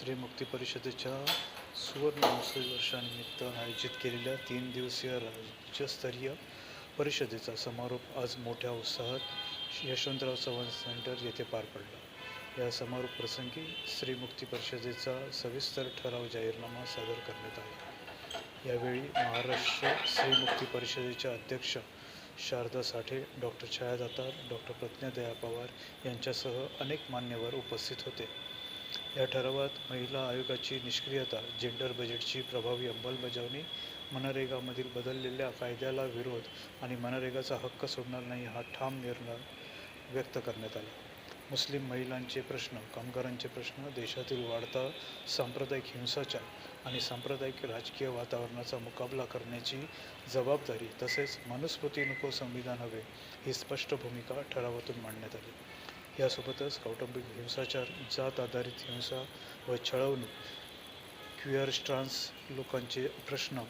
श्री मुक्ती परिषदेच्या सुवर्ण महोत्सवी वर्षानिमित्त आयोजित केलेल्या 3 दिवसीय राज्यस्तरीय परिषदेचा समारोप आज मोठ्या उत्साहात यशवंतराव चव्हाण सेंटर येथे पार पडला. या समारोप प्रसंगी श्री मुक्ती परिषदेचा सविस्तर ठराव जाहीरनामा सादर करण्यात आला. यावेळी महाराष्ट्र श्री मुक्ती परिषदेच्या अध्यक्ष शारदा साठे, डॉक्टर छाया दातार, डॉक्टर प्रज्ञादया पवार यांच्यासह अनेक मान्यवर उपस्थित होते. या ठरावात महिला आयोगाची निष्क्रियता, जेंडर बजेटची प्रभावी अंमलबजावणी, मनरेगामधील बदललेल्या कायद्याला विरोध आणि मनरेगाचा हक्क सोडणार नाही हा ठाम निर्णय व्यक्त करण्यात आला. मुस्लिम महिलांचे प्रश्न, कामगारांचे प्रश्न, देशातील वाढता सांप्रदायिक हिंसाचार आणि सांप्रदायिक राजकीय वातावरणाचा मुकाबला करण्याची जबाबदारी तसेच मनुस्मृती नको संविधान हवे ही स्पष्ट भूमिका ठरावातून मांडण्यात आली. यासोबतच कौटुंबिक हिंसाचार, जात आधारित हिंसा व छळवणूक, क्विअर ट्रान्स लोकांचे प्रश्न,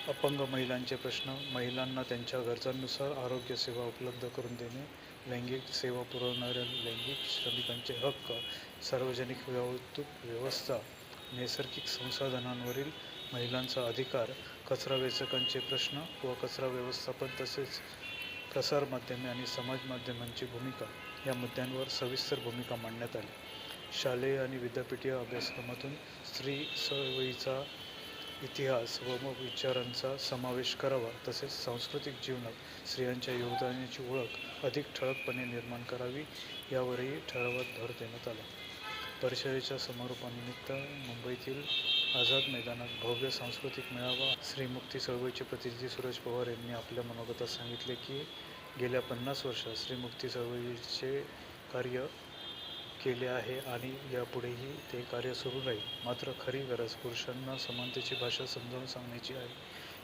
अपंग महिलांचे प्रश्न, महिलांना त्यांच्या गरजांनुसार आरोग्य सेवा उपलब्ध करून देणे, लैंगिक सेवा पुरवणाऱ्या लैंगिक श्रमिकांचे हक्क, सार्वजनिक वाहतूक व्यवस्था, नैसर्गिक संसाधनांवरील महिलांचा अधिकार, कचरा वेचकांचे प्रश्न व कचरा व्यवस्थापन तसेच प्रसारमाध्यमे आणि समाज माध्यमांची भूमिका या मुद्द्यांवर सविस्तर भूमिका मांडण्यात आली. शालेय आणि विद्यापीठीय अभ्यासक्रमातून स्त्री चळवळीचा इतिहास व विचारांचा समावेश करावा तसेच सांस्कृतिक जीवनात स्त्रियांच्या योगदानाची ओळख अधिक ठळकपणे निर्माण करावी यावरही ठरावात भर देण्यात आला. परिषदेच्या समारोपानिमित्त मुंबईतील आझाद मैदानात भव्य सांस्कृतिक मेळावा. श्री मुक्ती चळवळीचे प्रतिनिधी सूरज पवार यांनी आपल्या मनोगतात सांगितले की गेल्या 50 वर्षात श्री मुक्ती चळवळीचे कार्य केले आहे आणि यापुढेही ते कार्य सुरू राहील. मात्र खरी गरज पुरुषांना समानतेची भाषा समजावून सांगण्याची आहे.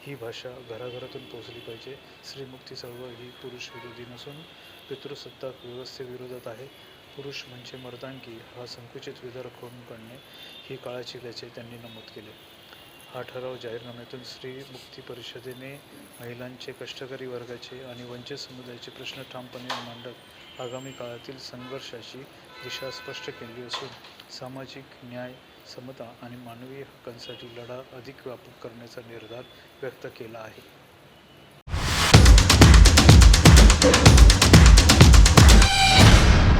ही भाषा घराघरातून पोहोचली पाहिजे. श्री मुक्ती चळवळ ही पुरुष विरोधी नसून पितृसत्ताक व्यवस्थेविरोधात आहे. पुरुष म्हणजे मर्दानगी हा संकुचित विचार खोडून काढणे ही काळाची गरज आहे त्यांनी नमूद केले. हा ठराव जाहीरनाम्यातून श्री मुक्ती परिषदेने महिलांचे, कष्टकरी वर्गाचे आणि वंचित समुदायाचे प्रश्न ठामपणे मांडत आगामी काळातील संघर्षाची दिशा स्पष्ट केली असून सामाजिक न्याय, समता आणि मानवी हक्कांसाठी लढा अधिक व्यापक करण्याचा निर्धार व्यक्त केला आहे.